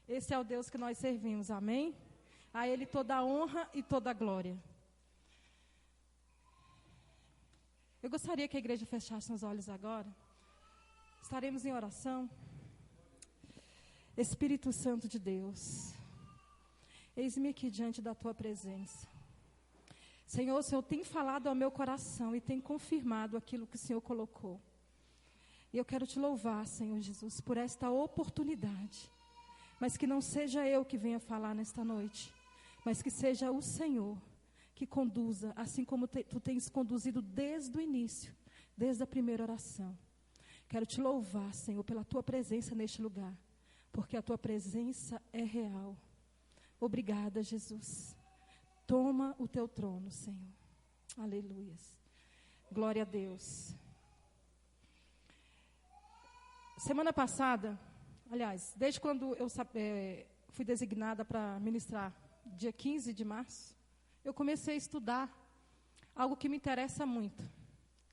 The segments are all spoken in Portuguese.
Esse é o Deus que nós servimos, amém? A Ele toda a honra e toda a glória. Eu gostaria que a igreja fechasse os olhos agora. Estaremos em oração. Espírito Santo de Deus, eis-me aqui diante da Tua presença. Senhor, o Senhor tem falado ao meu coração e tem confirmado aquilo que o Senhor colocou. E eu quero Te louvar, Senhor Jesus, por esta oportunidade. Mas que não seja eu que venha falar nesta noite, mas que seja o Senhor que conduza, assim como Tu tens conduzido desde o início, desde a primeira oração. Quero Te louvar, Senhor, pela Tua presença neste lugar, porque a Tua presença é real. Obrigada, Jesus. Toma o Teu trono, Senhor. Aleluias. Glória a Deus. Semana passada, aliás, desde quando eu fui designada para ministrar, dia 15 de março, eu comecei a estudar algo que me interessa muito,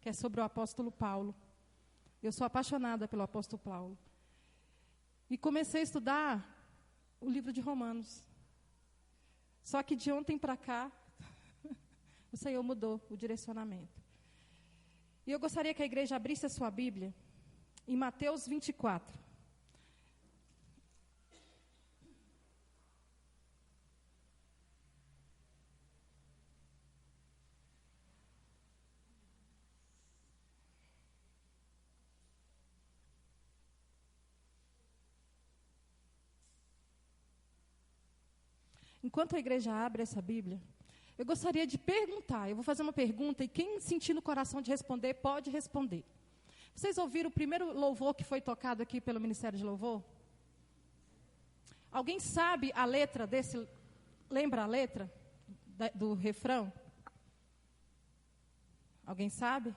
que é sobre o apóstolo Paulo. Eu sou apaixonada pelo apóstolo Paulo. E comecei a estudar o livro de Romanos. Só que de ontem para cá, o Senhor mudou o direcionamento. E eu gostaria que a igreja abrisse a sua Bíblia em Mateus 24. Enquanto a igreja abre essa Bíblia, eu gostaria de perguntar, eu vou fazer uma pergunta e quem sentir no coração de responder, pode responder. Vocês ouviram o primeiro louvor que foi tocado aqui pelo Ministério de Louvor? Alguém sabe a letra desse, lembra a letra do refrão? Alguém sabe?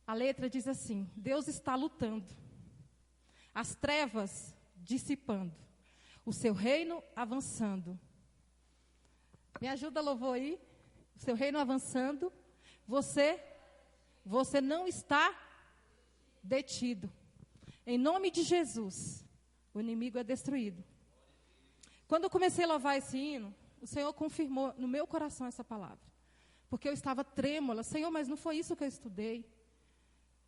A letra diz assim: Deus está lutando, as trevas dissipando, o seu reino avançando. Me ajuda, louvor aí. O seu reino avançando, você não está detido. Em nome de Jesus, o inimigo é destruído. Quando eu comecei a louvar esse hino, o Senhor confirmou no meu coração essa palavra. Porque eu estava trêmula. Senhor, mas não foi isso que eu estudei.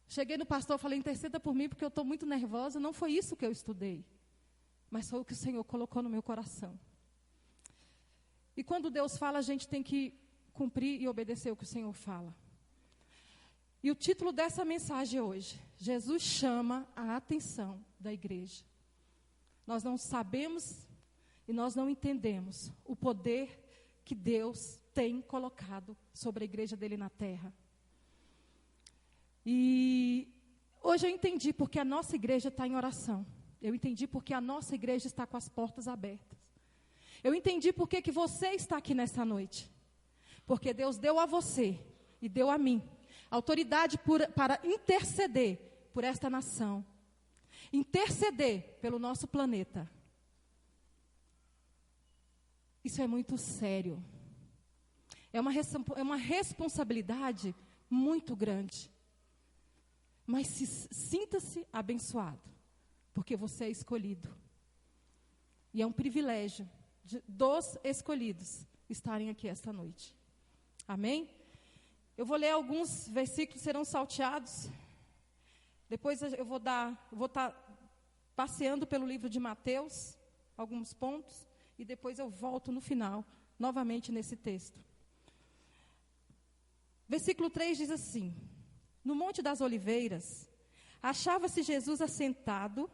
Cheguei no pastor e falei, interceda por mim, porque eu estou muito nervosa. Não foi isso que eu estudei. Mas foi o que o Senhor colocou no meu coração. E quando Deus fala, a gente tem que cumprir e obedecer o que o Senhor fala. E o título dessa mensagem hoje, Jesus chama a atenção da igreja. Nós não sabemos e nós não entendemos o poder que Deus tem colocado sobre a igreja dele na terra. E hoje eu entendi porque a nossa igreja está em oração. Eu entendi porque a nossa igreja está com as portas abertas. Eu entendi porque que você está aqui nessa noite. Porque Deus deu a você e deu a mim autoridade para interceder por esta nação. Interceder pelo nosso planeta. Isso é muito sério. É uma responsabilidade muito grande. Mas sinta-se abençoado, porque você é escolhido. E é um privilégio dos escolhidos estarem aqui esta noite. Amém? Eu vou ler alguns versículos, serão salteados. Depois eu vou estar passeando pelo livro de Mateus, alguns pontos, e depois eu volto no final, novamente nesse texto. Versículo 3 diz assim: No Monte das Oliveiras, achava-se Jesus assentado,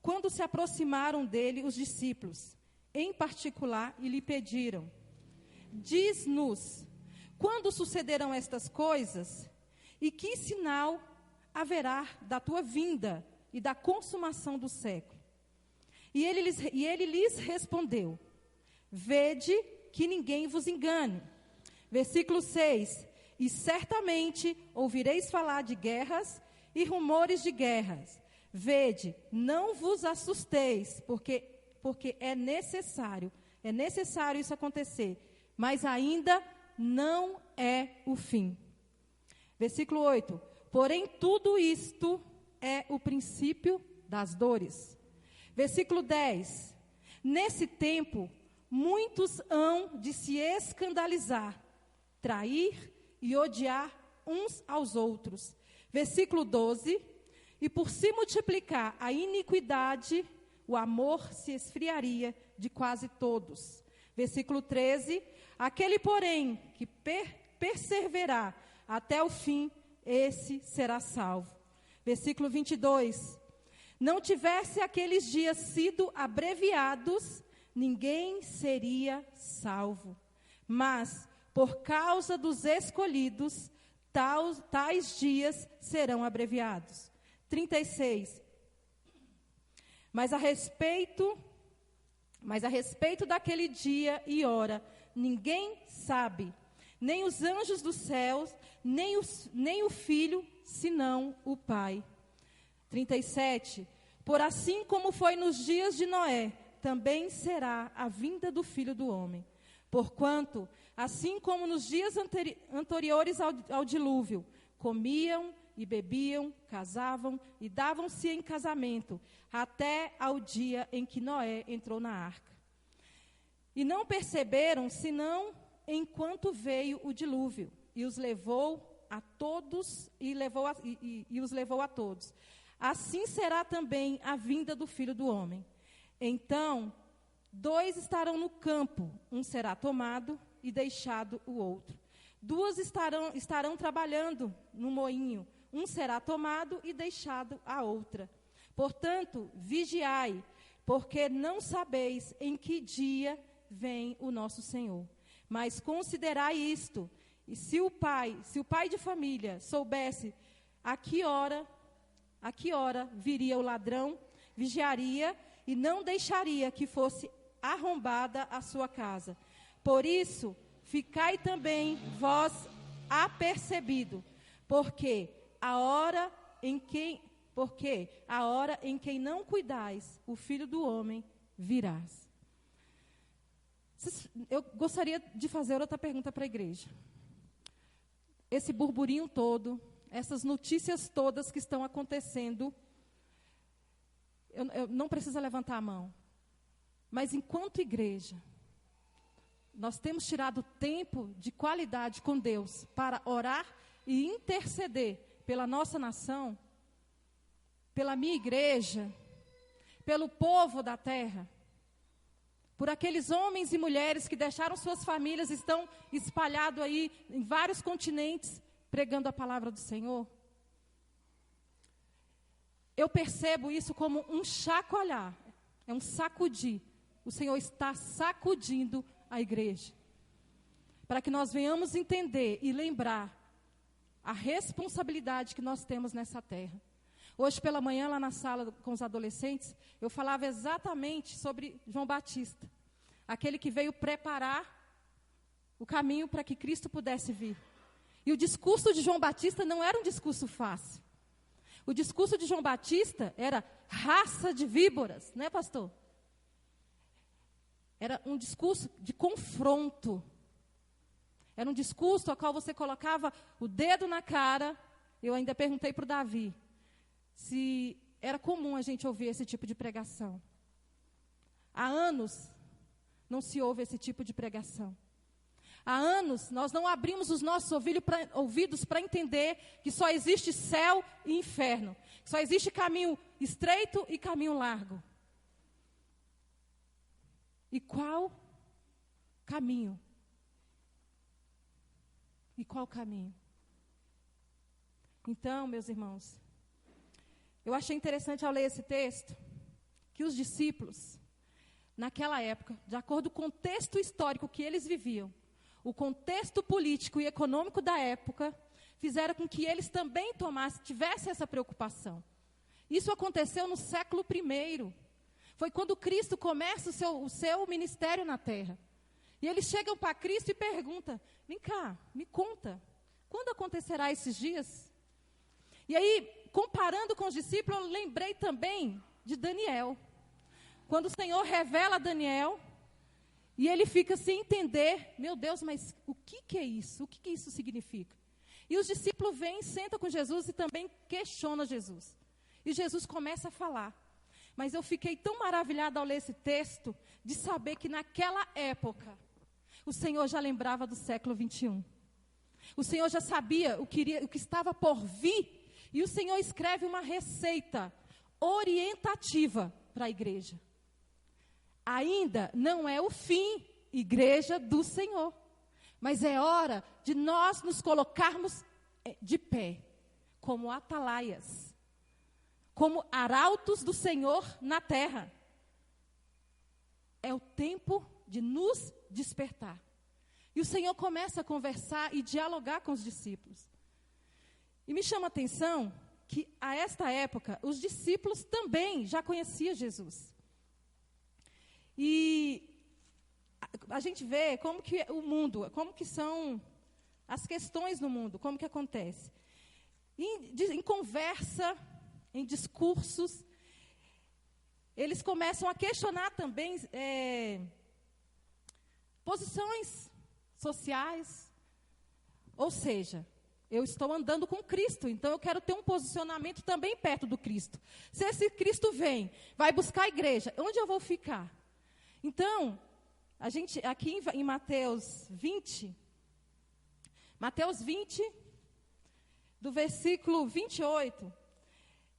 quando se aproximaram dele os discípulos, em particular, e lhe pediram: Diz-nos, quando sucederão estas coisas, e que sinal haverá da tua vinda e da consumação do século? E ele lhes respondeu: Vede que ninguém vos engane. Versículo 6: E certamente ouvireis falar de guerras e rumores de guerras. Vede, não vos assusteis, porque é necessário isso acontecer, mas ainda não é o fim. Versículo 8: Porém tudo isto é o princípio das dores. Versículo 10. Nesse tempo, muitos hão de se escandalizar, trair e odiar uns aos outros. Versículo 12. E por se multiplicar a iniquidade, o amor se esfriaria de quase todos. Versículo 13. Aquele, porém, que perseverar até o fim, esse será salvo. Versículo 22. Não tivesse aqueles dias sido abreviados, ninguém seria salvo. Mas, por causa dos escolhidos, tais dias serão abreviados. 36. Mas a respeito daquele dia e hora, ninguém sabe, nem os anjos dos céus, nem o Filho, senão o Pai. 37. Por assim como foi nos dias de Noé, também será a vinda do Filho do Homem. Porquanto, assim como nos dias anteriores ao dilúvio, comiam e bebiam, casavam e davam-se em casamento, até ao dia em que Noé entrou na arca. E não perceberam, senão enquanto veio o dilúvio, e os levou a todos, e os levou a todos. Assim será também a vinda do Filho do Homem. Então, 2 estarão no campo, um será tomado e deixado o outro. 2 estarão trabalhando no moinho, um será tomado e deixado a outra. Portanto, vigiai, porque não sabeis em que dia vem o nosso Senhor. Mas considerai isto, e se o pai de família soubesse a que hora viria o ladrão, vigiaria e não deixaria que fosse arrombada a sua casa. Por isso, ficai também vós apercebido, porque a hora em que não cuidais, o Filho do Homem virás. Eu gostaria de fazer outra pergunta para a igreja. Esse burburinho todo, essas notícias todas que estão acontecendo, eu não precisa levantar a mão, mas enquanto igreja, nós temos tirado tempo de qualidade com Deus para orar e interceder pela nossa nação, pela minha igreja, pelo povo da terra, por aqueles homens e mulheres que deixaram suas famílias, estão espalhados aí em vários continentes, pregando a palavra do Senhor. Eu percebo isso como um chacoalhar, é um sacudir. O Senhor está sacudindo a igreja, para que nós venhamos entender e lembrar a responsabilidade que nós temos nessa terra. Hoje pela manhã, lá na sala com os adolescentes, eu falava exatamente sobre João Batista, aquele que veio preparar o caminho para que Cristo pudesse vir. E o discurso de João Batista não era um discurso fácil. O discurso de João Batista era raça de víboras, né, pastor? Era um discurso de confronto. Era um discurso ao qual você colocava o dedo na cara. Eu ainda perguntei para o Davi se era comum a gente ouvir esse tipo de pregação. Há anos não se ouve esse tipo de pregação. Há anos nós não abrimos os nossos ouvidos para entender que só existe céu e inferno. Que só existe caminho estreito e caminho largo. E qual caminho? E qual caminho? Então, meus irmãos, eu achei interessante ao ler esse texto, que os discípulos, naquela época, de acordo com o contexto histórico que eles viviam, o contexto político e econômico da época, fizeram com que eles também tivessem essa preocupação. Isso aconteceu no século I. Foi quando Cristo começa o seu ministério na terra. E eles chegam para Cristo e perguntam, vem cá, me conta, quando acontecerá esses dias? E aí, comparando com os discípulos, eu lembrei também de Daniel. Quando o Senhor revela a Daniel, e ele fica sem entender, meu Deus, mas o que é isso? O que isso significa? E os discípulos vêm, sentam com Jesus e também questionam Jesus. E Jesus começa a falar. Mas eu fiquei tão maravilhada ao ler esse texto, de saber que naquela época, o Senhor já lembrava do século 21. O Senhor já sabia o que estava por vir, e o Senhor escreve uma receita orientativa para a igreja. Ainda não é o fim, igreja do Senhor, mas é hora de nós nos colocarmos de pé, como atalaias, como arautos do Senhor na terra. É o tempo de nos despertar. E o Senhor começa a conversar e dialogar com os discípulos. E me chama a atenção que, a esta época, os discípulos também já conheciam Jesus. E a gente vê como que o mundo, como que são as questões no mundo, como que acontece. Em conversa, em discursos, eles começam a questionar também posições sociais. Ou seja, eu estou andando com Cristo, então eu quero ter um posicionamento também perto do Cristo. Se esse Cristo vem, vai buscar a igreja, onde eu vou ficar? Então, a gente, aqui em Mateus 20, do versículo 28,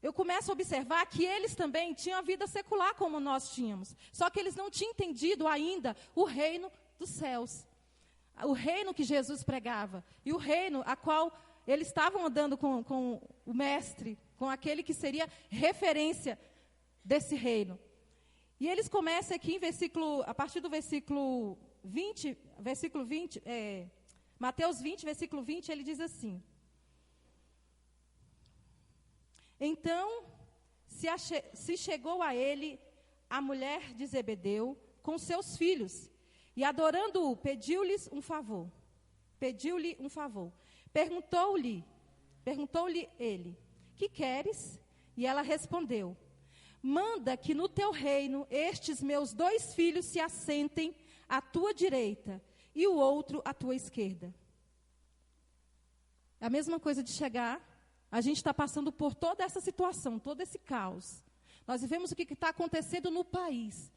eu começo a observar que eles também tinham a vida secular como nós tínhamos. Só que eles não tinham entendido ainda o reino dos céus. O reino que Jesus pregava. E o reino a qual eles estavam andando com o mestre, com aquele que seria referência desse reino. E eles começam aqui a partir do versículo 20, Mateus 20, versículo 20, ele diz assim: Então se chegou a ele a mulher de Zebedeu com seus filhos, e adorando-o, pediu-lhe um favor. Perguntou-lhe ele: Que queres? E ela respondeu: Manda que no teu reino estes meus 2 filhos se assentem à tua direita e o outro à tua esquerda. É a mesma coisa de chegar, a gente está passando por toda essa situação, todo esse caos. Nós vivemos o que está acontecendo no país,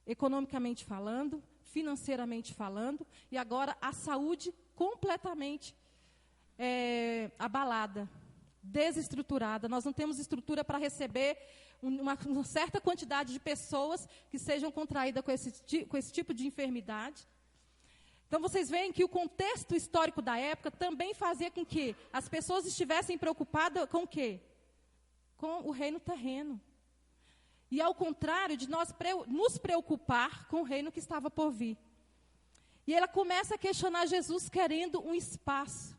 economicamente falando, financeiramente falando, e agora a saúde completamente abalada, desestruturada. Nós não temos estrutura para receber uma certa quantidade de pessoas que sejam contraídas com esse tipo de enfermidade. Então, vocês veem que o contexto histórico da época também fazia com que as pessoas estivessem preocupadas com o quê? Com o reino terreno. E ao contrário de nós nos preocupar com o reino que estava por vir. E ela começa a questionar Jesus, querendo um espaço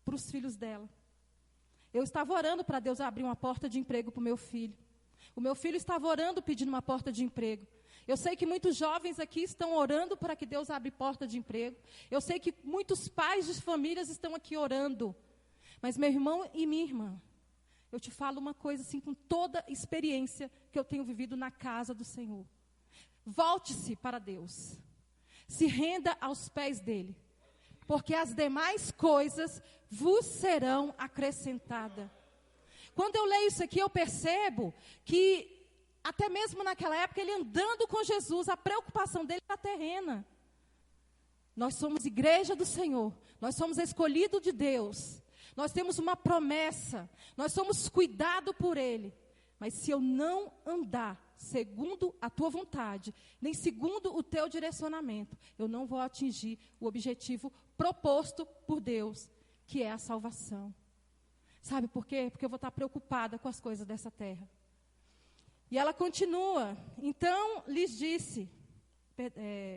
para os filhos dela. Eu estava orando para Deus abrir uma porta de emprego para o meu filho. O meu filho estava orando, pedindo uma porta de emprego. Eu sei que muitos jovens aqui estão orando para que Deus abra porta de emprego. Eu sei que muitos pais de famílias estão aqui orando. Mas, meu irmão e minha irmã, eu te falo uma coisa assim, com toda a experiência que eu tenho vivido na casa do Senhor. Volte-se para Deus. Se renda aos pés dEle. Porque as demais coisas vos serão acrescentadas. Quando eu leio isso aqui, eu percebo que, até mesmo naquela época, ele andando com Jesus, a preocupação dele era terrena. Nós somos igreja do Senhor, nós somos escolhidos de Deus, nós temos uma promessa, nós somos cuidados por Ele. Mas se eu não andar segundo a tua vontade, nem segundo o teu direcionamento, eu não vou atingir o objetivo proposto por Deus, que é a salvação. Sabe por quê? Porque eu vou estar preocupada com as coisas dessa terra. E ela continua. Então lhes disse,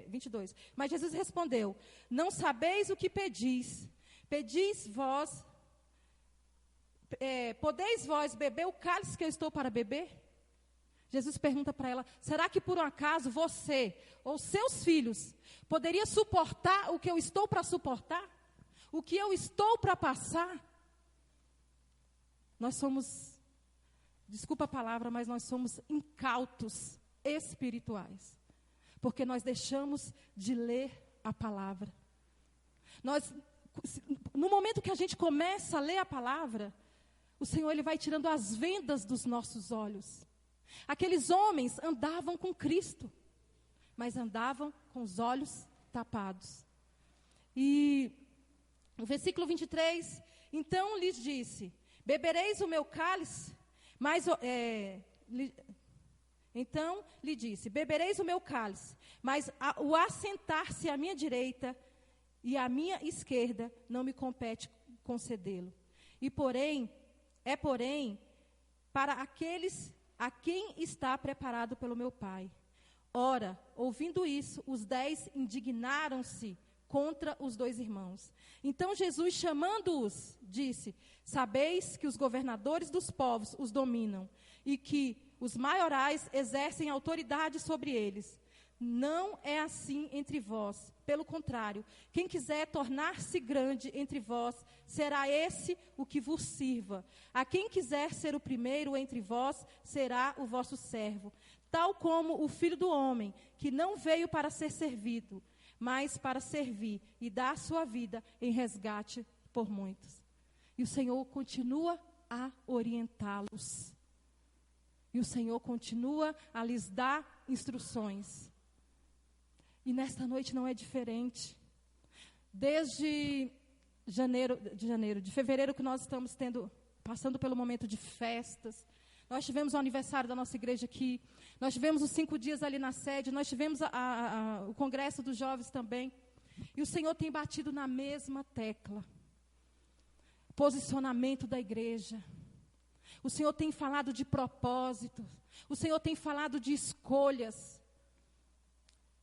22. Mas Jesus respondeu: Não sabeis o que pedis. Podeis vós beber o cálice que eu estou para beber? Jesus pergunta para ela: será que por um acaso você ou seus filhos poderia suportar o que eu estou para suportar? O que eu estou para passar? Nós somos, desculpa a palavra, mas nós somos incautos espirituais. Porque nós deixamos de ler a palavra. No momento que a gente começa a ler a palavra, O Senhor, Ele vai tirando as vendas dos nossos olhos. Aqueles homens andavam com Cristo, mas andavam com os olhos tapados. E no versículo 23, então lhes disse, bebereis o meu cálice, então lhe disse, bebereis o meu cálice, mas o assentar-se à minha direita e à minha esquerda não me compete concedê-lo. Porém, para aqueles a quem está preparado pelo meu Pai. Ora, ouvindo isso, os 10 indignaram-se contra os 2 irmãos. Então Jesus, chamando-os, disse, sabeis que os governadores dos povos os dominam, e que os maiorais exercem autoridade sobre eles. Não é assim entre vós. Pelo contrário, quem quiser tornar-se grande entre vós, será esse o que vos sirva. A quem quiser ser o primeiro entre vós, será o vosso servo. Tal como o Filho do Homem, que não veio para ser servido, mas para servir e dar a sua vida em resgate por muitos. E o Senhor continua a orientá-los. E o Senhor continua a lhes dar instruções. E nesta noite não é diferente. Desde fevereiro que nós estamos passando pelo momento de festas. Nós tivemos o aniversário da nossa igreja aqui. Nós tivemos os 5 dias ali na sede. Nós tivemos o congresso dos jovens também. E o Senhor tem batido na mesma tecla. Posicionamento da igreja. O Senhor tem falado de propósitos. O Senhor tem falado de escolhas.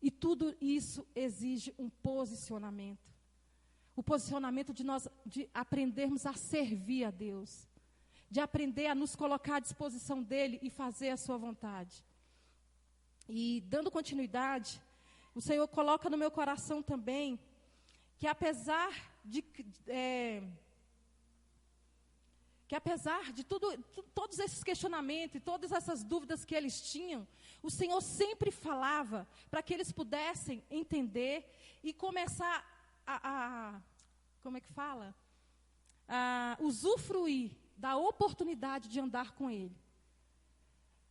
E tudo isso exige um posicionamento. O posicionamento de aprendermos a servir a Deus. De aprender a nos colocar à disposição dEle e fazer a sua vontade. E dando continuidade, o Senhor coloca no meu coração também que apesar de todos esses questionamentos e todas essas dúvidas que eles tinham, o Senhor sempre falava para que eles pudessem entender e começar a usufruir da oportunidade de andar com Ele.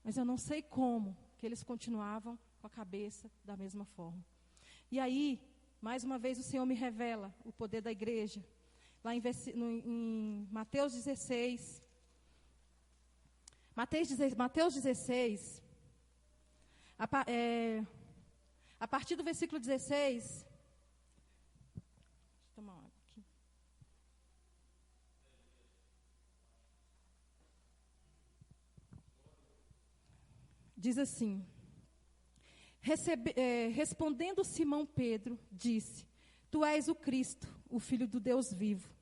Mas eu não sei como que eles continuavam com a cabeça da mesma forma. E aí, mais uma vez, o Senhor me revela o poder da igreja. Lá em Mateus 16. Mateus 16, a partir do versículo 16. Deixa eu tomar uma água aqui. Diz assim: respondendo Simão Pedro, disse: Tu és o Cristo, o Filho do Deus vivo.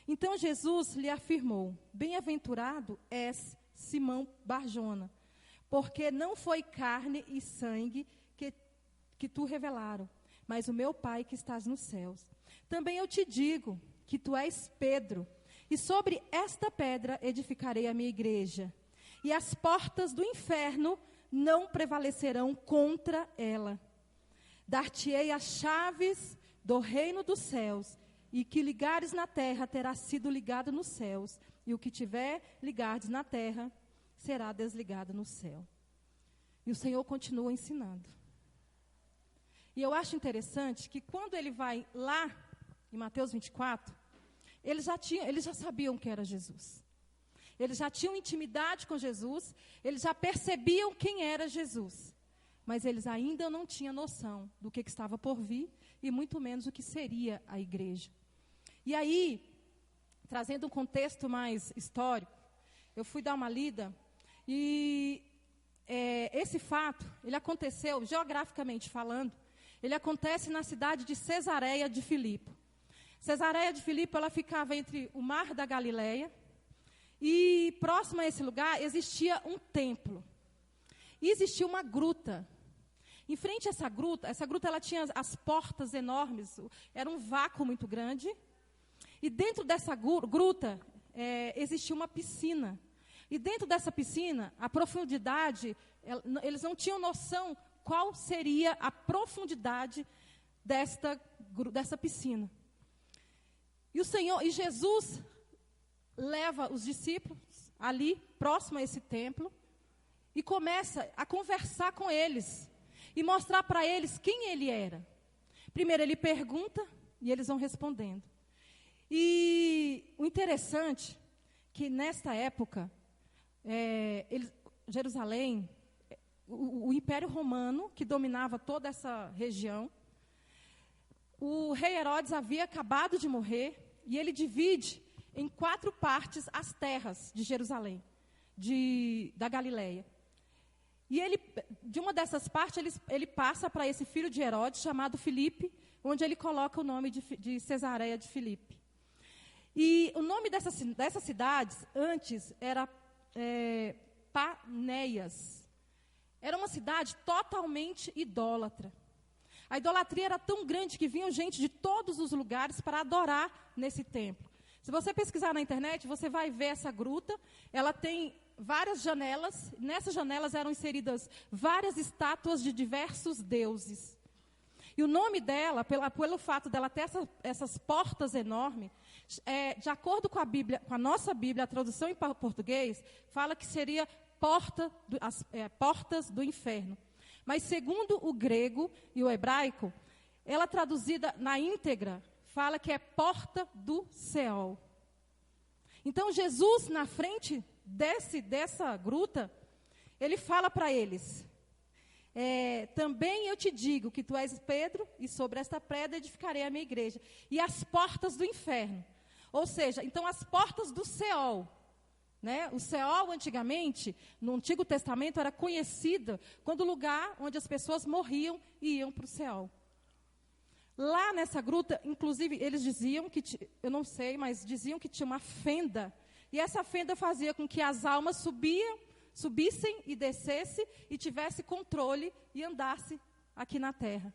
Então Jesus lhe afirmou: Bem-aventurado és, Simão Barjona, porque não foi carne e sangue que tu revelaram, mas o meu Pai que estás nos céus. Também eu te digo que tu és Pedro, e sobre esta pedra edificarei a minha igreja, e as portas do inferno não prevalecerão contra ela. Dar-te-ei as chaves do reino dos céus, e que ligares na terra terá sido ligado nos céus, e o que tiver ligares na terra será desligado no céu. E o Senhor continua ensinando. E eu acho interessante que quando ele vai lá em Mateus 24, eles já sabiam que era Jesus. Eles já tinham intimidade com Jesus, eles já percebiam quem era Jesus. Mas eles ainda não tinham noção do que estava por vir e muito menos o que seria a igreja. E aí, trazendo um contexto mais histórico, eu fui dar uma lida e esse fato, ele aconteceu, geograficamente falando, ele acontece na cidade de Cesareia de Filipe. Cesareia de Filipe, ela ficava entre o mar da Galileia e próximo a esse lugar existia um templo. E existia uma gruta. Em frente a essa gruta ela tinha as portas enormes, era um vácuo muito grande. E dentro dessa gruta existia uma piscina. E dentro dessa piscina, a profundidade, eles não tinham noção qual seria a profundidade dessa piscina. E Jesus, leva os discípulos ali, próximo a esse templo, e começa a conversar com eles e mostrar para eles quem ele era. Primeiro ele pergunta e eles vão respondendo. E o interessante é que nesta época, Jerusalém, o Império Romano, que dominava toda essa região, o rei Herodes havia acabado de morrer e ele divide em 4 partes as terras de Jerusalém, da Galileia. E ele, de uma dessas partes, ele passa para esse filho de Herodes, chamado Filipe, onde ele coloca o nome de Cesareia de Filipe. E o nome dessas cidades, antes, era Panéias. Era uma cidade totalmente idólatra. A idolatria era tão grande que vinham gente de todos os lugares para adorar nesse templo. Se você pesquisar na internet, você vai ver essa gruta. Ela tem várias janelas. Nessas janelas eram inseridas várias estátuas de diversos deuses. E o nome dela, pelo fato dela ter essas portas enormes, de acordo com a Bíblia, com a nossa Bíblia, a tradução em português, fala que seria portas do inferno. Mas segundo o grego e o hebraico, ela traduzida na íntegra, fala que é porta do Seol. Então Jesus, na frente dessa gruta, ele fala para eles: também eu te digo que tu és Pedro, e sobre esta pedra edificarei a minha igreja. E as portas do inferno. Ou seja, então as portas do Seol. Né? O Seol, antigamente, no Antigo Testamento, era conhecido quando o lugar onde as pessoas morriam e iam para o Seol. Lá nessa gruta, inclusive, eles diziam que, eu não sei, mas diziam que tinha uma fenda. E essa fenda fazia com que as almas subissem e descessem e tivesse controle e andasse aqui na terra.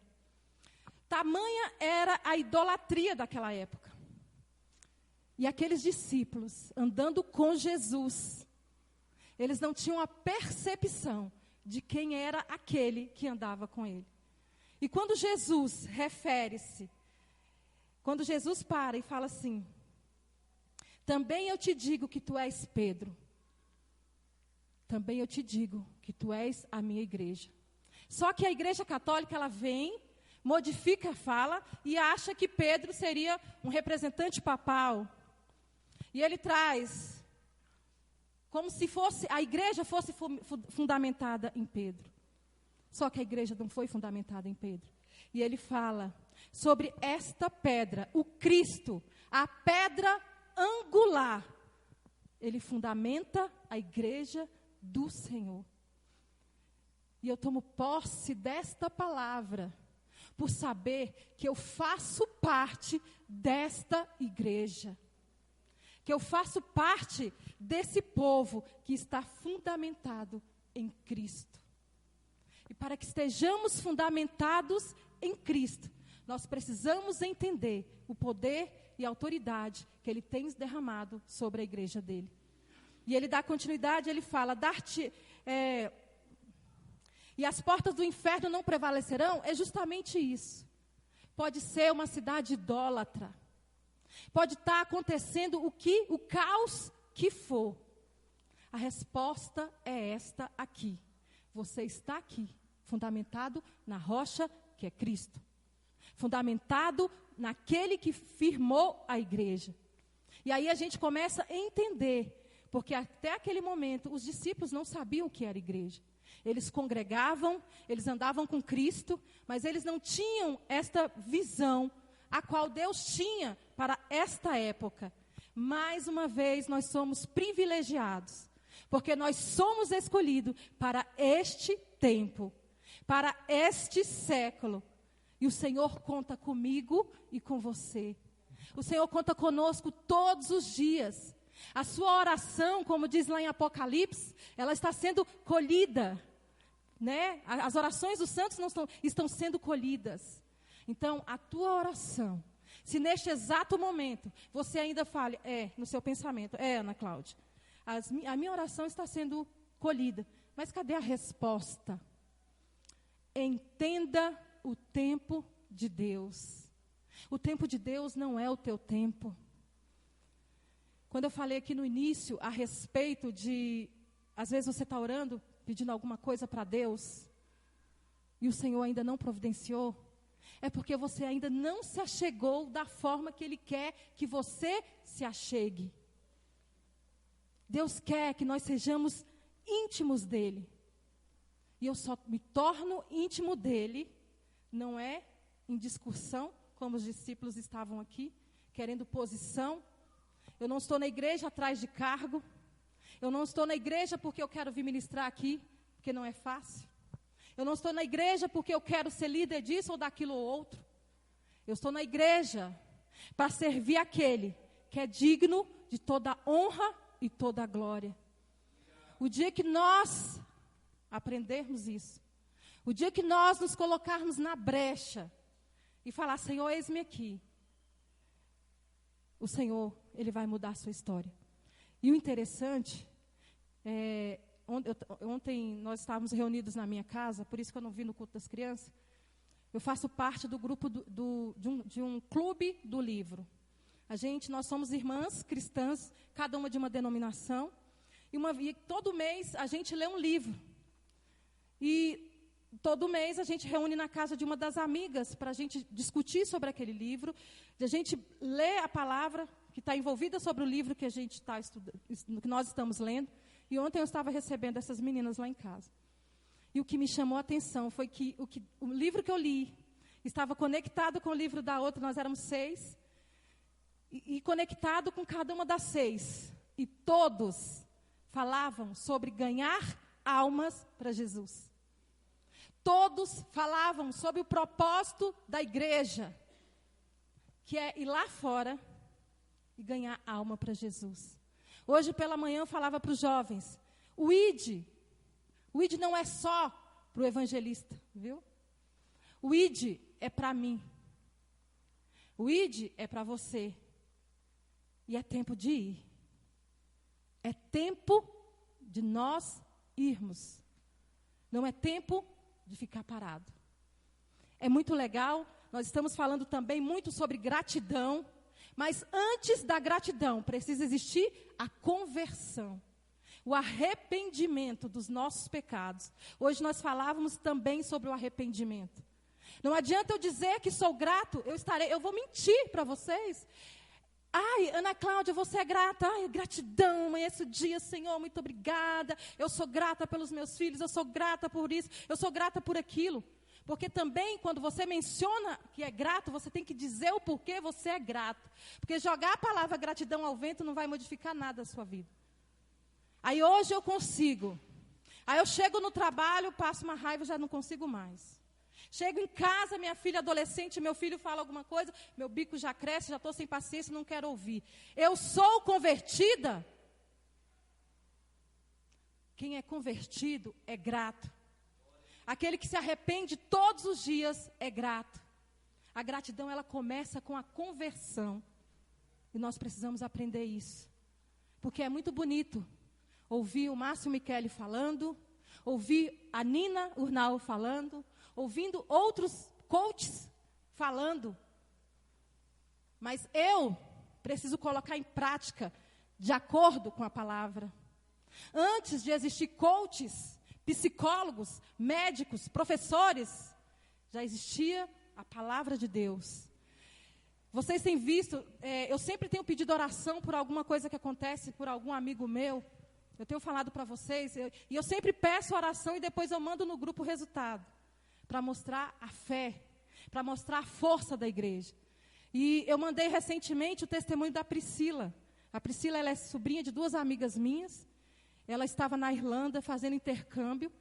Tamanha era a idolatria daquela época. E aqueles discípulos, andando com Jesus, eles não tinham a percepção de quem era aquele que andava com ele. E quando Jesus quando Jesus para e fala assim: também eu te digo que tu és Pedro, também eu te digo que tu és a minha igreja. Só que a igreja católica, ela vem, modifica a fala e acha que Pedro seria um representante papal. E ele traz como se a igreja fosse fundamentada em Pedro. Só que a igreja não foi fundamentada em Pedro. E ele fala sobre esta pedra, o Cristo, a pedra angular. Ele fundamenta a igreja do Senhor. E eu tomo posse desta palavra, por saber que eu faço parte desta igreja. Que eu faço parte desse povo que está fundamentado em Cristo. E para que estejamos fundamentados em Cristo, nós precisamos entender o poder e a autoridade que Ele tem derramado sobre a igreja dele. E ele dá continuidade, ele fala, e as portas do inferno não prevalecerão, é justamente isso. Pode ser uma cidade idólatra. Pode estar acontecendo o caos que for. A resposta é esta aqui. Você está aqui, fundamentado na rocha que é Cristo. Fundamentado naquele que firmou a igreja. E aí a gente começa a entender, porque até aquele momento os discípulos não sabiam o que era igreja. Eles congregavam, eles andavam com Cristo, mas eles não tinham esta visão a qual Deus tinha para esta época. Mais uma vez, nós somos privilegiados, porque nós somos escolhidos para este tempo, para este século. E o Senhor conta comigo e com você. O Senhor conta conosco todos os dias. A sua oração, como diz lá em Apocalipse, ela está sendo colhida, né? As orações dos santos não estão sendo colhidas. Então, a tua oração, se neste exato momento você ainda fale, no seu pensamento, Ana Cláudia, a minha oração está sendo colhida, mas cadê a resposta? Entenda o tempo de Deus. O tempo de Deus não é o teu tempo. Quando eu falei aqui no início a respeito de, às vezes você está orando, pedindo alguma coisa para Deus, e o Senhor ainda não providenciou, é porque você ainda não se achegou da forma que Ele quer que você se achegue. Deus quer que nós sejamos íntimos dEle. E eu só me torno íntimo dEle, não é em discussão, como os discípulos estavam aqui, querendo posição. Eu não estou na igreja atrás de cargo. Eu não estou na igreja porque eu quero vir ministrar aqui, porque não é fácil. Eu não estou na igreja porque eu quero ser líder disso ou daquilo ou outro. Eu estou na igreja para servir aquele que é digno de toda honra e toda glória. O dia que nós aprendermos isso, o dia que nós nos colocarmos na brecha e falar, Senhor, eis-me aqui, o Senhor, Ele vai mudar a sua história. E o interessante, ontem nós estávamos reunidos na minha casa, por isso que eu não vim no culto das crianças. Eu faço parte do grupo de um clube do livro. Nós somos irmãs cristãs, cada uma de uma denominação, e todo mês a gente lê um livro. E todo mês a gente reúne na casa de uma das amigas para a gente discutir sobre aquele livro, a gente ler a palavra que está envolvida sobre o livro que a gente está estudando, que nós estamos lendo. E ontem eu estava recebendo essas meninas lá em casa. E o que me chamou a atenção foi que o livro que eu li estava conectado com o livro da outra, nós éramos 6, e conectado com cada uma das 6. E todos falavam sobre ganhar almas para Jesus. Todos falavam sobre o propósito da igreja, que é ir lá fora e ganhar alma para Jesus. Hoje pela manhã eu falava para os jovens, o ID não é só para o evangelista, viu? O ID é para mim. O ID é para você. E é tempo de ir. É tempo de nós irmos. Não é tempo de ficar parado. É muito legal, nós estamos falando também muito sobre gratidão, mas antes da gratidão precisa existir a conversão, o arrependimento dos nossos pecados. Hoje nós falávamos também sobre o arrependimento. Não adianta eu dizer que sou grato, eu vou mentir para vocês. Ai, Ana Cláudia, você é grata. Ai, gratidão, amanhece o dia, Senhor, muito obrigada. Eu sou grata pelos meus filhos, eu sou grata por isso, eu sou grata por aquilo. Porque também, quando você menciona que é grato, você tem que dizer o porquê você é grato. Porque jogar a palavra gratidão ao vento não vai modificar nada a sua vida. Aí hoje eu consigo. Aí eu chego no trabalho, passo uma raiva, já não consigo mais. Chego em casa, minha filha adolescente, meu filho fala alguma coisa, meu bico já cresce, já estou sem paciência, não quero ouvir. Eu sou convertida. Quem é convertido é grato. Aquele que se arrepende todos os dias é grato. A gratidão, ela começa com a conversão. E nós precisamos aprender isso. Porque é muito bonito ouvir o Márcio Michele falando, ouvir a Nina Urnal falando, ouvindo outros coaches falando. Mas eu preciso colocar em prática de acordo com a palavra. Antes de existir coaches, psicólogos, médicos, professores, já existia a palavra de Deus. Vocês têm visto, eu sempre tenho pedido oração por alguma coisa que acontece, por algum amigo meu. Eu tenho falado para vocês, e eu sempre peço oração e depois eu mando no grupo o resultado. Para mostrar a fé, para mostrar a força da igreja. E eu mandei recentemente o testemunho da Priscila. A Priscila, ela é sobrinha de 2 amigas minhas. Ela estava na Irlanda fazendo intercâmbio.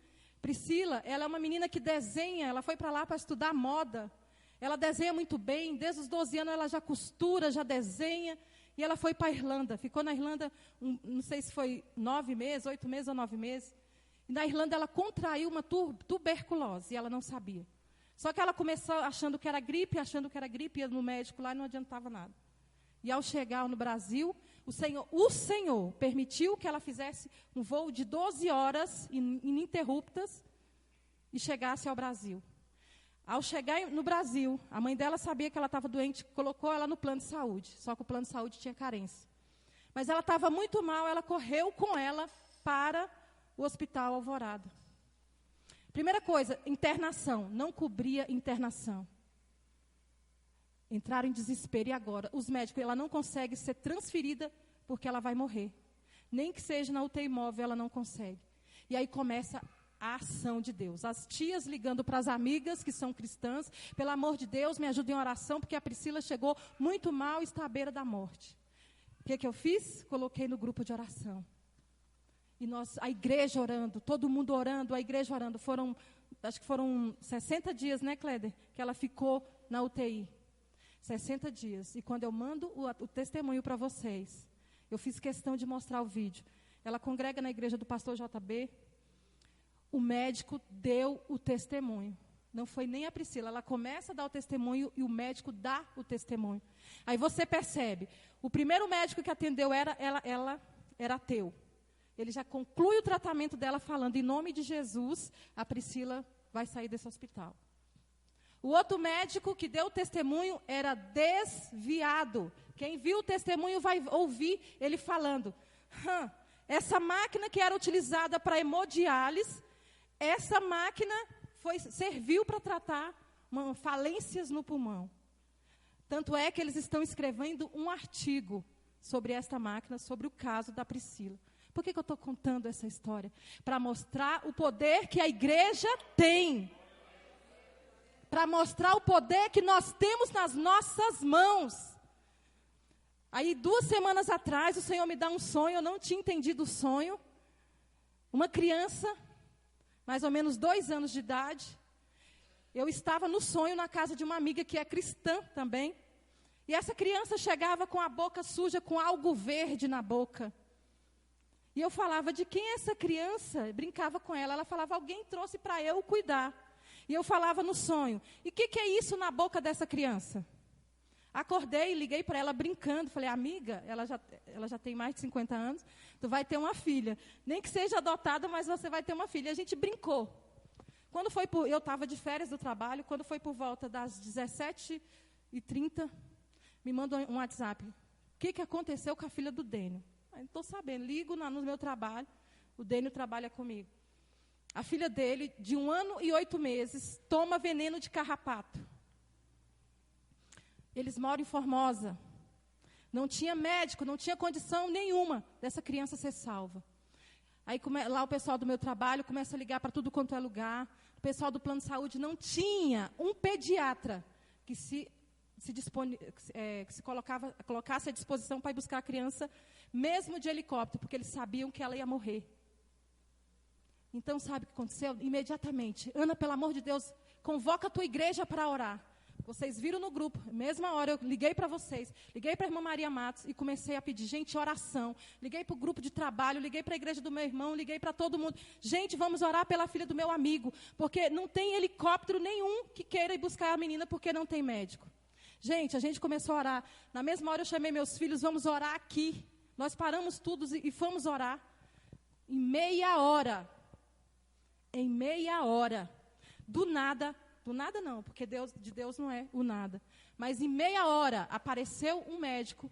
Priscila, ela é uma menina que desenha, ela foi para lá para estudar moda. Ela desenha muito bem, desde os 12 anos ela já costura, já desenha. E ela foi para a Irlanda, ficou na Irlanda, não sei se foi 9 meses, 8 meses ou 9 meses. E na Irlanda ela contraiu uma tuberculose, e ela não sabia. Só que ela começou achando que era gripe, ia no médico lá e não adiantava nada. E ao chegar no Brasil, o Senhor permitiu que ela fizesse um voo de 12 horas ininterruptas e chegasse ao Brasil. Ao chegar no Brasil, a mãe dela sabia que ela estava doente, colocou ela no plano de saúde, só que o plano de saúde tinha carência. Mas ela estava muito mal, ela correu com ela para o Hospital Alvorada. Primeira coisa, internação. Não cobria internação. Entraram em desespero. E agora? Os médicos, ela não consegue ser transferida porque ela vai morrer. Nem que seja na UTI móvel, ela não consegue. E aí começa a ação de Deus. As tias ligando para as amigas que são cristãs. Pelo amor de Deus, me ajudem em oração, porque a Priscila chegou muito mal e está à beira da morte. O que eu fiz? Coloquei no grupo de oração. E a igreja orando, todo mundo orando, a igreja orando. Acho que foram 60 dias, né, Cléder? Que ela ficou na UTI. 60 dias. E quando eu mando o testemunho para vocês, eu fiz questão de mostrar o vídeo. Ela congrega na igreja do pastor JB. O médico deu o testemunho. Não foi nem a Priscila. Ela começa a dar o testemunho e o médico dá o testemunho. Aí você percebe. O primeiro médico que atendeu ela era ateu. Ele já conclui o tratamento dela falando, em nome de Jesus, a Priscila vai sair desse hospital. O outro médico que deu o testemunho era desviado. Quem viu o testemunho vai ouvir ele falando, essa máquina que era utilizada para hemodiálise, essa máquina serviu para tratar falências no pulmão. Tanto é que eles estão escrevendo um artigo sobre esta máquina, sobre o caso da Priscila. Por que eu estou contando essa história? Para mostrar o poder que a igreja tem. Para mostrar o poder que nós temos nas nossas mãos. Aí, 2 semanas atrás, o Senhor me dá um sonho, eu não tinha entendido o sonho. Uma criança, mais ou menos 2 anos de idade. Eu estava no sonho na casa de uma amiga que é cristã também. E essa criança chegava com a boca suja, com algo verde na boca. E eu falava, de quem é essa criança? Brincava com ela. Ela falava, alguém trouxe para eu cuidar. E eu falava no sonho, e o que é isso na boca dessa criança? Acordei e liguei para ela brincando. Falei, amiga, ela já tem mais de 50 anos, tu vai ter uma filha. Nem que seja adotada, mas você vai ter uma filha. E a gente brincou. Eu estava de férias do trabalho, quando foi por volta das 17h30, me mandou um WhatsApp. O que aconteceu com a filha do Dênio? Não estou sabendo, ligo no meu trabalho, o Dênio trabalha comigo. A filha dele, de 1 ano e 8 meses, toma veneno de carrapato. Eles moram em Formosa. Não tinha médico, não tinha condição nenhuma dessa criança ser salva. Aí lá o pessoal do meu trabalho começa a ligar para tudo quanto é lugar. O pessoal do plano de saúde não tinha um pediatra que colocasse à disposição para ir buscar a criança, mesmo de helicóptero, porque eles sabiam que ela ia morrer. Então, sabe o que aconteceu? Imediatamente, Ana, pelo amor de Deus, convoca a tua igreja para orar. Vocês viram no grupo, mesma hora eu liguei para vocês, liguei para a irmã Maria Matos e comecei a pedir, gente, oração. Liguei para o grupo de trabalho, liguei para a igreja do meu irmão, liguei para todo mundo. Gente, vamos orar pela filha do meu amigo, porque não tem helicóptero nenhum que queira ir buscar a menina porque não tem médico. Gente, a gente começou a orar. Na mesma hora eu chamei meus filhos, vamos orar aqui. Nós paramos tudo e fomos orar. Em meia hora, do nada não, porque de Deus não é o nada. Mas em meia hora apareceu um médico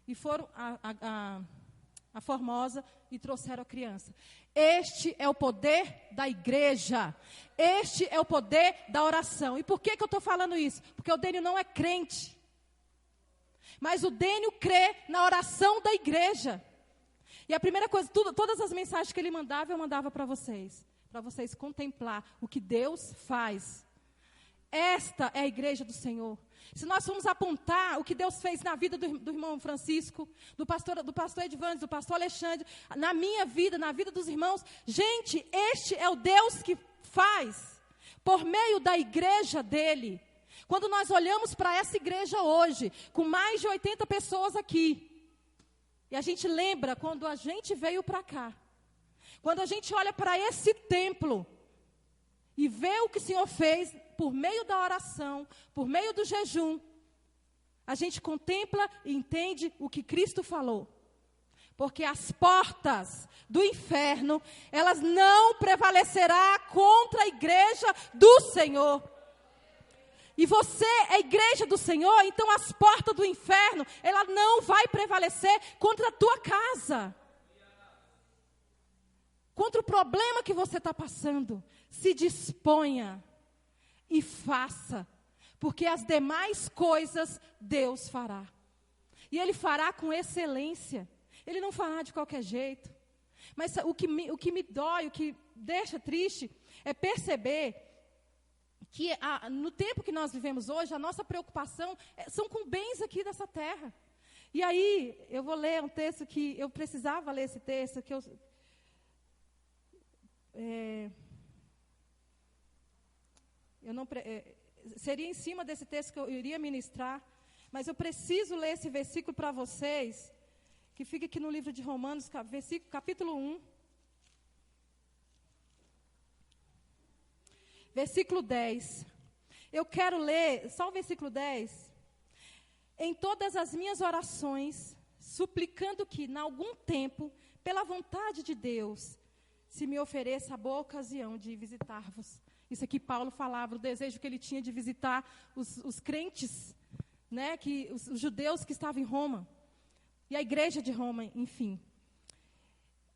e foram a Formosa e trouxeram a criança. Este é o poder da igreja. Este é o poder da oração. E por que eu estou falando isso? Porque o Dênio não é crente. Mas o Dênio crê na oração da igreja. E a primeira coisa, todas as mensagens que ele mandava, eu mandava para vocês contemplar o que Deus faz. Esta é a igreja do Senhor. Se nós formos apontar o que Deus fez na vida do irmão Francisco, do pastor Edvandes, do pastor Alexandre, na minha vida, na vida dos irmãos, gente, este é o Deus que faz, por meio da igreja dele. Quando nós olhamos para essa igreja hoje, com mais de 80 pessoas aqui, e a gente lembra quando a gente veio para cá, quando a gente olha para esse templo e vê o que o Senhor fez por meio da oração, por meio do jejum, a gente contempla e entende o que Cristo falou. Porque as portas do inferno, elas não prevalecerão contra a igreja do Senhor. e você é a igreja do Senhor, então as portas do inferno, ela não vai prevalecer contra a tua casa. Contra o problema que você está passando. Se disponha e faça, porque as demais coisas Deus fará. E Ele fará com excelência. Ele não fará de qualquer jeito. Mas o que me dói, o que deixa triste, é perceber que no tempo que nós vivemos hoje, a nossa preocupação são com bens aqui dessa terra. E aí, eu vou ler um texto que eu precisava ler esse texto, que seria em cima desse texto que eu iria ministrar, mas eu preciso ler esse versículo para vocês, que fica aqui no livro de Romanos, capítulo 1. Versículo 10. Eu quero ler só o versículo 10. Em todas as minhas orações, suplicando que, em algum tempo, pela vontade de Deus, se me ofereça a boa ocasião de visitar-vos. Isso aqui Paulo falava, o desejo que ele tinha de visitar os crentes, né, os judeus que estavam em Roma, e a igreja de Roma, enfim.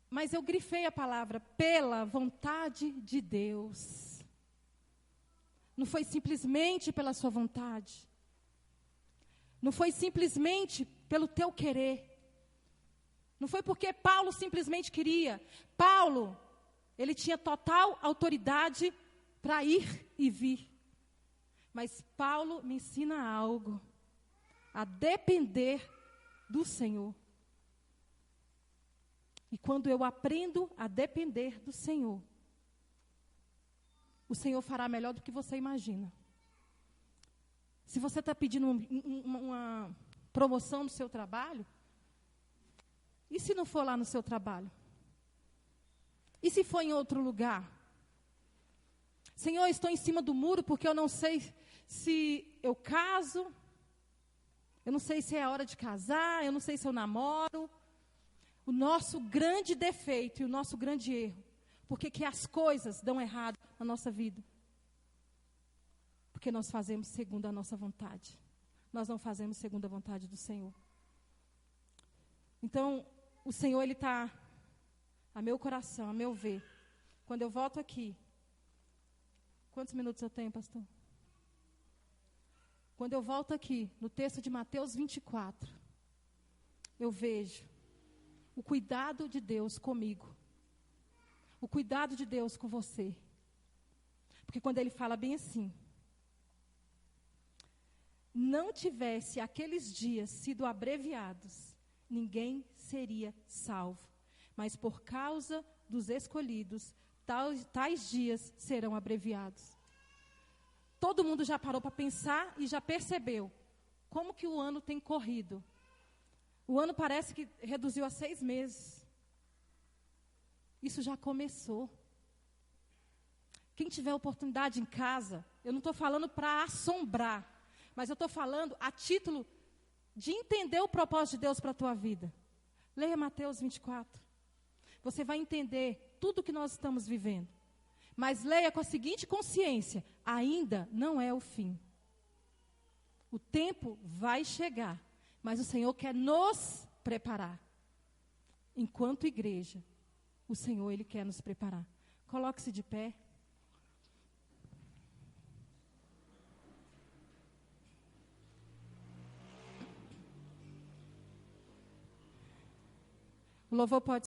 Mas eu grifei a palavra, pela vontade de Deus. Não foi simplesmente pela sua vontade. Não foi simplesmente pelo teu querer. Não foi porque Paulo simplesmente queria. Paulo, ele tinha total autoridade para ir e vir. Mas Paulo me ensina algo. A depender do Senhor. E quando eu aprendo a depender do Senhor, o Senhor fará melhor do que você imagina. Se você está pedindo uma promoção no seu trabalho, e se não for lá no seu trabalho? E se for em outro lugar? Senhor, eu estou em cima do muro porque eu não sei se eu caso, eu não sei se é a hora de casar, eu não sei se eu namoro. O nosso grande defeito e o nosso grande erro, porque que as coisas dão errado na nossa vida? Porque nós fazemos segundo a nossa vontade. Nós não fazemos segundo a vontade do Senhor. Então, o Senhor, Ele está a meu coração, a meu ver. Quando eu volto aqui, quantos minutos eu tenho, pastor? Quando eu volto aqui, no texto de Mateus 24, eu vejo o cuidado de Deus comigo. O cuidado de Deus com você. Porque quando Ele fala bem assim, não tivesse aqueles dias sido abreviados, ninguém seria salvo. Mas por causa dos escolhidos, tais dias serão abreviados. Todo mundo já parou para pensar e já percebeu como que o ano tem corrido. O ano parece que reduziu a 6 meses. Isso já começou. Quem tiver oportunidade em casa, eu não estou falando para assombrar, mas eu estou falando a título de entender o propósito de Deus para a tua vida. Leia Mateus 24. Você vai entender tudo o que nós estamos vivendo. Mas leia com a seguinte consciência: ainda não é o fim. O tempo vai chegar, mas o Senhor quer nos preparar. Enquanto igreja, o Senhor, Ele quer nos preparar. Coloque-se de pé. O louvor pode